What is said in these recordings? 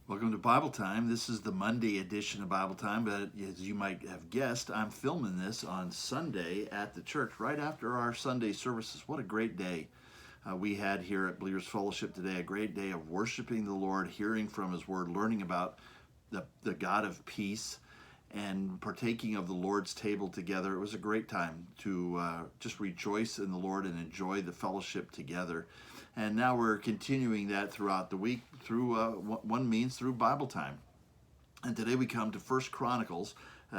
Welcome to Bible Time. This is the Monday edition of Bible Time, but as you might have guessed, I'm filming this on Sunday at the church, right after our Sunday services. What a great day we had here at Believers Fellowship today. A great day of worshiping the Lord, hearing from His Word, learning about the God of peace, and partaking of the Lord's table together. It was a great time to just rejoice in the Lord and enjoy the fellowship together. And now we're continuing that throughout the week through one means through Bible time. And today we come to 1 Chronicles,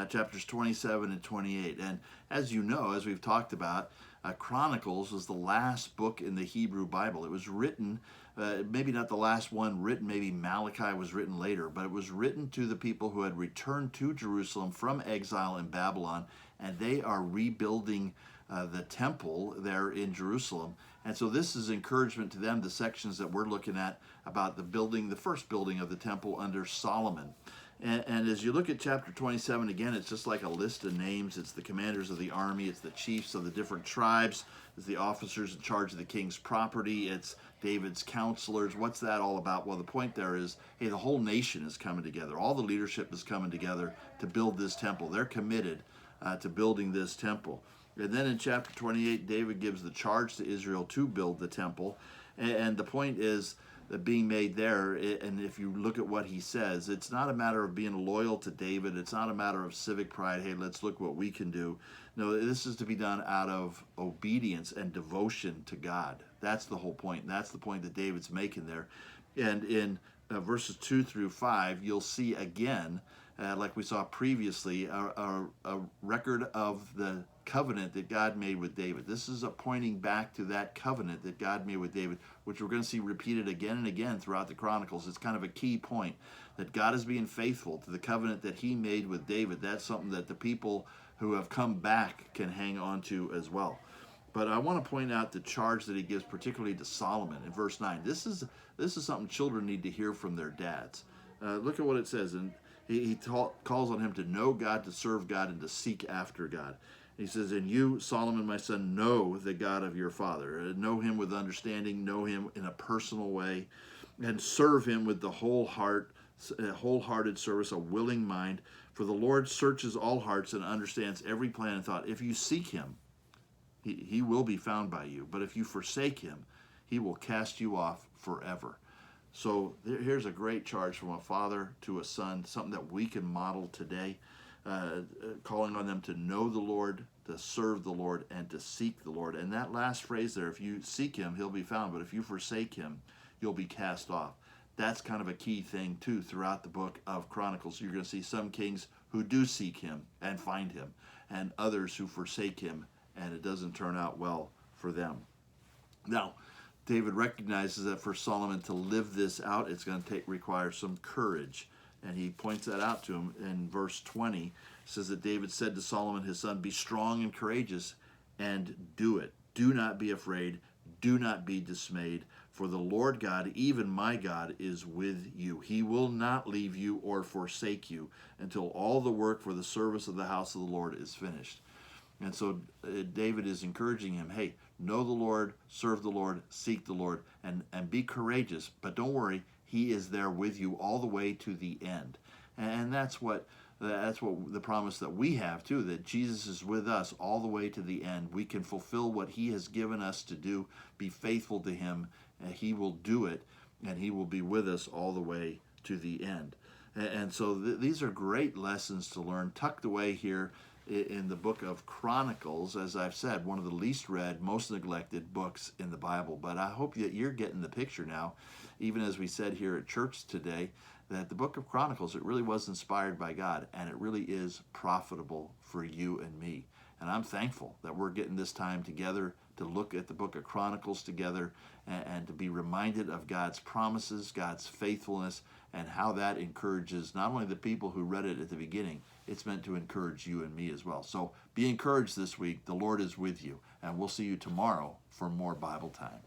chapters 27 and 28. And as you know, as we've talked about, Chronicles was the last book in the Hebrew Bible. It was written, maybe not the last one written, maybe Malachi was written later, but it was written to the people who had returned to Jerusalem from exile in Babylon, and they are rebuilding the temple there in Jerusalem. And so this is encouragement to them, the sections that we're looking at about the first building of the temple under Solomon. And as you look at chapter 27, again, it's just like a list of names. It's the commanders of the army. It's the chiefs of the different tribes. It's the officers in charge of the king's property. It's David's counselors. What's that all about? Well, the point there is, hey, the whole nation is coming together. All the leadership is coming together to build this temple. They're committed to building this temple. And then in chapter 28, David gives the charge to Israel to build the temple. And the point is that being made there, and if you look at what he says, it's not a matter of being loyal to David. It's not a matter of civic pride. Hey, let's look what we can do. No, this is to be done out of obedience and devotion to God. That's the whole point. And that's the point that David's making there. And in verses 2 through 5, you'll see again, like we saw previously, a record of the covenant that God made with David. This is a pointing back to that covenant that God made with David, which we're going to see repeated again and again throughout the Chronicles. It's kind of a key point that God is being faithful to the covenant that He made with David. That's something that the people who have come back can hang on to as well. But I want to point out the charge that He gives, particularly to Solomon in verse 9. This is something children need to hear from their dads. Look at what it says, and he calls on him to know God, to serve God, and to seek after God. He says, and you, Solomon, my son, know the God of your father. Know Him with understanding, know Him in a personal way, and serve Him with the wholehearted service, a willing mind. For the Lord searches all hearts and understands every plan and thought. If you seek Him, He will be found by you. But if you forsake Him, He will cast you off forever. So here's a great charge from a father to a son, something that we can model today. Calling on them to know the Lord, to serve the Lord, and to seek the Lord. And that last phrase there, if you seek Him, He'll be found. But if you forsake Him, you'll be cast off. That's kind of a key thing, too, throughout the book of Chronicles. You're going to see some kings who do seek Him and find Him, and others who forsake Him, and it doesn't turn out well for them. Now, David recognizes that for Solomon to live this out, it's going to require some courage. And he points that out to him in verse 20. It says that David said to Solomon, his son, be strong and courageous and do it. Do not be afraid. Do not be dismayed. For the Lord God, even my God, is with you. He will not leave you or forsake you until all the work for the service of the house of the Lord is finished. And so David is encouraging him, hey, know the Lord, serve the Lord, seek the Lord, and be courageous. But don't worry, He is there with you all the way to the end. And that's what the promise that we have too, that Jesus is with us all the way to the end. We can fulfill what He has given us to do, be faithful to Him, and He will do it, and He will be with us all the way to the end. And so these are great lessons to learn, tucked away here in the book of Chronicles, as I've said, one of the least read, most neglected books in the Bible. But I hope that you're getting the picture now, even as we said here at church today, that the book of Chronicles, it really was inspired by God, and it really is profitable for you and me. And I'm thankful that we're getting this time together to look at the book of Chronicles together and to be reminded of God's promises, God's faithfulness, and how that encourages not only the people who read it at the beginning, it's meant to encourage you and me as well. So be encouraged this week. The Lord is with you, and we'll see you tomorrow for more Bible time.